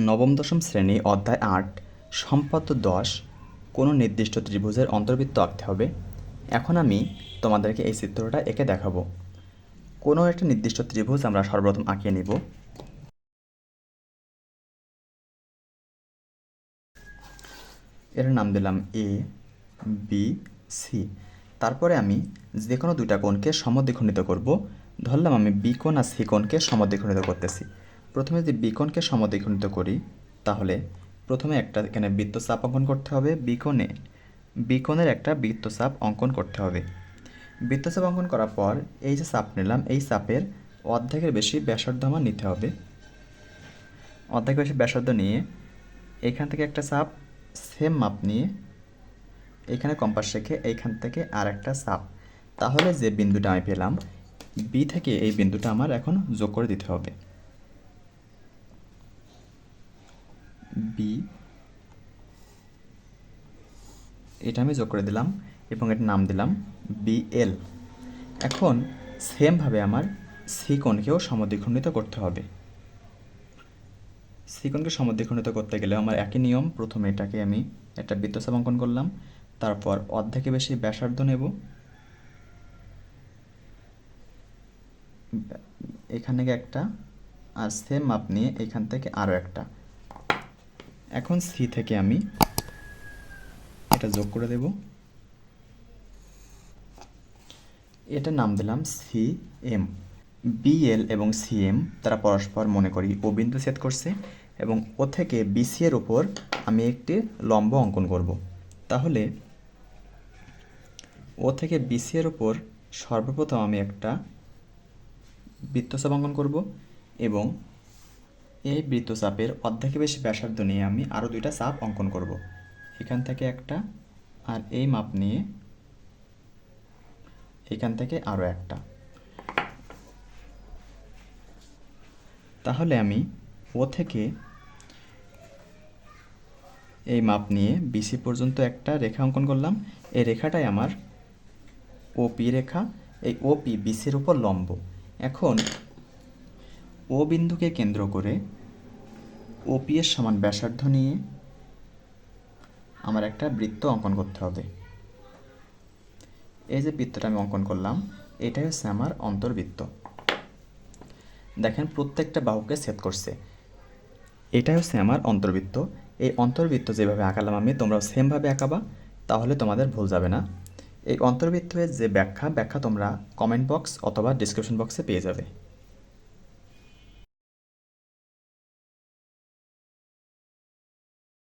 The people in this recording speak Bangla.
নবম দশম শ্রেণী অধ্যায় ৮ সম্পাদ্য ১০ কোনো নির্দিষ্ট ত্রিভুজের অন্তর্বৃত্ত আঁকতে হবে। এখন আমি তোমাদেরকে এই চিত্রটা এঁকে দেখাবো। কোনো একটা নির্দিষ্ট ত্রিভুজ আমরা সর্বপ্রথম আঁকিয়ে নিব। এর নাম দিলাম এ বি সি। তারপরে আমি যে কোনো দুইটা কোণকে সমদ্বিখণ্ডিত করব। ধরলাম আমি বি কোণ আর সি কোণকে সমদ্বিখণ্ডিত করতেছি। প্রথমে যদি বি কোণকে সমদ্বিখণ্ডিত করি, তাহলে প্রথমে একটা এখানে বৃত্তচাপ অঙ্কন করতে হবে। বি কোণের একটা বৃত্তচাপ অঙ্কন করতে হবে। বৃত্তচাপ অঙ্কন করার পর এই যে চাপ নিলাম, এই চাপের অর্ধেকের বেশি ব্যাসার্ধ আমার নিতে হবে। অর্ধেক বেশি ব্যাসার্ধ নিয়ে এইখান থেকে একটা চাপ সেম মাপ নিয়ে এখানে কম্পাস রেখে এইখান থেকে আর একটা চাপ, তাহলে যে বিন্দুটা আমি পেলাম বি থেকে এই বিন্দুটা আমার এখন যোগ করে দিতে হবে। বি এটা আমি যোগ করে দিলাম এবং এটার নাম দিলাম বিএল। এখন সেমভাবে আমার সি কোণকেও সমদ্বিখণ্ডিত করতে হবে। সি কোণকে সমদ্বিখণ্ডিত করতে গেলে আমার একই নিয়ম। প্রথমে এটাকে আমি একটা বৃত্তচাপ অঙ্কন করলাম, তারপর অর্ধেকে বেশি ব্যাসার্ধ নেব, এখান থেকে একটা, আর সেম মাপ নিয়ে এখান থেকে আরও একটা। এখন সি থেকে আমি এটা যোগ করে দেব। এটার নাম দিলাম সি এম। বিএল এবং সি এম তারা পরস্পর মনে করি ও বিন্দু ছেদ করছে, এবং ও থেকে বিসি এর উপর আমি একটি লম্ব অঙ্কন করব। তাহলে ও থেকে বিসি এর উপর সর্বপ্রথম আমি একটা বৃত্তচাপ অঙ্কন করব, এবং এই বৃত্তচাপের অর্ধেকে বেশি ব্যাসার্ধ নিয়ে আমি আরও দুইটা চাপ অঙ্কন করব। এখান থেকে একটা, আর এই মাপ নিয়ে এখান থেকে আরও একটা। তাহলে আমি ও থেকে এই মাপ নিয়ে বিসি পর্যন্ত একটা রেখা অঙ্কন করলাম। এই রেখাটাই আমার ওপি রেখা। এই ওপি বিসির উপর লম্ব। এখন ও বিন্দুকে কেন্দ্র করে ওপি এর সমান ব্যাসার্ধ নিয়ে আমার একটা বৃত্ত অঙ্কন করতে হবে। এই যে বৃত্তটা আমি অঙ্কন করলাম, এটাই হচ্ছে আমার অন্তর্বৃত্ত। দেখেন প্রত্যেকটা বাহুকে ছেদ করছে। এটাই হচ্ছে আমার অন্তর্বৃত্ত। এই অন্তর্বৃত্ত যেভাবে আঁকালাম আমি, তোমরাও সেমভাবে আঁকাবা, তাহলে তোমাদের ভুল যাবে না। এই অন্তর্বৃত্তের যে ব্যাখ্যা তোমরা কমেন্ট বক্স অথবা ডিসক্রিপশন বক্সে পেয়ে যাবে।